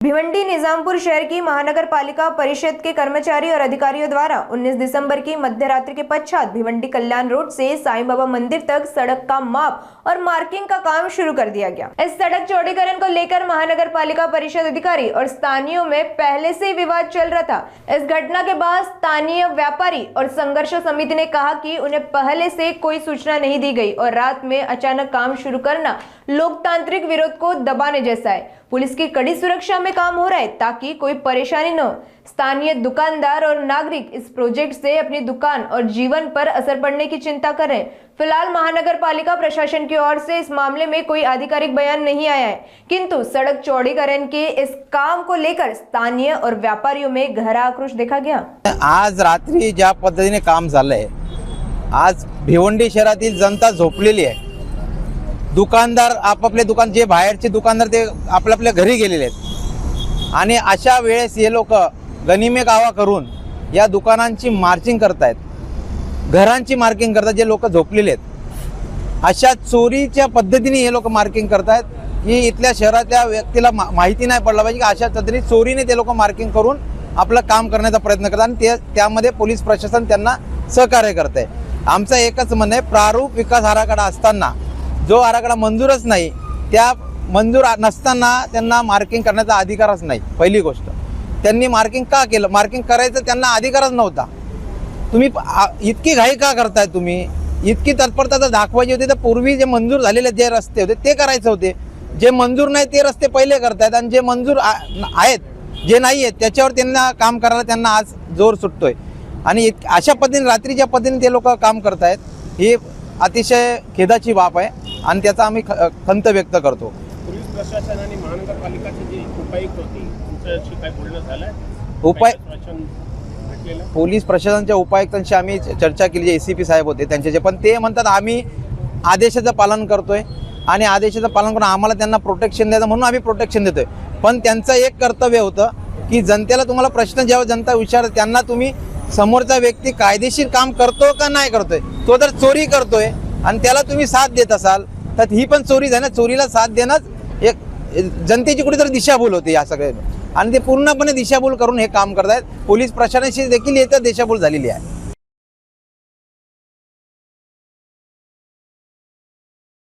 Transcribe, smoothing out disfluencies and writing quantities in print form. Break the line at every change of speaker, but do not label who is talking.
भिवंडी निजामपुर शहर की महानगर पालिका परिषद के कर्मचारी और अधिकारियों द्वारा 19 दिसंबर की मध्यरात्रि के पश्चात भिवंडी कल्याण रोड से साईं बाबा मंदिर तक सड़क का माप और मार्किंग का काम शुरू कर दिया गया। इस सड़क चौड़ीकरण को लेकर महानगर पालिका परिषद अधिकारी और स्थानीयों में पहले से विवाद चल रहा था। इस घटना के बाद स्थानीय व्यापारी और संघर्ष समिति ने कहा कि उन्हें पहले से कोई सूचना नहीं दी गई और रात में अचानक काम शुरू करना लोकतांत्रिक विरोध को दबाने जैसा है। पुलिस की कड़ी सुरक्षा में काम हो रहा है ताकि कोई परेशानी न हो। स्थानीय दुकानदार और नागरिक इस प्रोजेक्ट से अपनी दुकान और जीवन पर असर पड़ने की चिंता कर रहे हैं। फिलहाल महानगर पालिका प्रशासन की ओर से इस मामले में कोई आधिकारिक बयान नहीं आया है, किंतु सड़क चौड़ीकरण के इस काम को लेकर स्थानीय और व्यापारियों में गहरा आक्रोश देखा गया।
आज रात्री ज्या पद्धतीने काम झालंय, आज भिवंडी शहरातील जनता झोपलेली आहे। दुकानदार आपापले दुकान, जे बाहेरचे दुकानदार ते आपल्या घरी गेलेले आहेत आणि अशा वेळेस हे लोक गनिमे कावा करून या दुकानांची मार्किंग करतायत, घरांची मार्किंग करतात जे लोक झोपलेले आहेत। अशा चोरीच्या पद्धतीने हे लोक मार्किंग करतायत की इथल्या शहरातल्या व्यक्तीला माहिती नाही पडलं पाहिजे की अशा पद्धतीने चोरीने ते लोक मार्किंग करून आपलं काम करण्याचा प्रयत्न करतात आणि त्यामध्ये पोलीस प्रशासन त्यांना सहकार्य करते। आमचं एकच म्हणणं आहे, प्रारूप विकास आराखडा असताना जो आराखडा मंजूरच नाही, त्या मंजूर नसताना त्यांना मार्किंग करण्याचा अधिकारच नाही। पहिली गोष्ट, त्यांनी मार्किंग का केलं? मार्किंग करायचं त्यांना अधिकारच नव्हता। तुम्ही इतकी घाई का करताय? तुम्ही इतकी तत्परता जर दाखवायची होती तर पूर्वी जे मंजूर झालेले जे रस्ते होते ते करायचे होते। जे मंजूर नाही ते रस्ते पहिले करतायत आणि जे मंजूर आहेत, जे नाही आहेत त्याच्यावर त्यांना काम करायला त्यांना आज जोर सुटतोय आणि अशा पद्धतीने रात्रीच्या पद्धतीने ते लोक काम करतायत, ही अतिशय खेदाची बाब आहे आणि त्याचा आम्ही खंत व्यक्त करतो।
पोलीस प्रशासन आणि महानगरपालिकाचे जे उपायुक्त होते त्यांच्याशी काय बोलणं झालंय?
पोलीस प्रशासनाच्या उपायुक्तांशी आम्ही चर्चा केली, जे एसीपी साहेब होते त्यांचे, पण ते म्हणतात आम्ही आदेशाचं पालन करतोय आणि आदेशाचं पालन करून आम्हाला त्यांना प्रोटेक्शन द्यायचं म्हणून आम्ही प्रोटेक्शन देतोय। पण त्यांचं एक कर्तव्य होतं की जनतेला तुम्हाला प्रश्न जेव्हा जनता विचारते त्यांना तुम्ही समोरचा व्यक्ती कायदेशीर काम करतो का नाही करतोय, तो जर चोरी करतोय आणि त्याला तुम्ही साथ देत असाल तर ही पण चोरीच आहे ना। चोरीला साथ देणंच एक जनतेची कुठेतरी दिशाभूल होती या सगळ्या, आणि ते पूर्णपणे दिशाभूल करून हे काम करतायत। पोलीस प्रशासनाशी देखील याच्यात दिशाभूल झालेली आहे।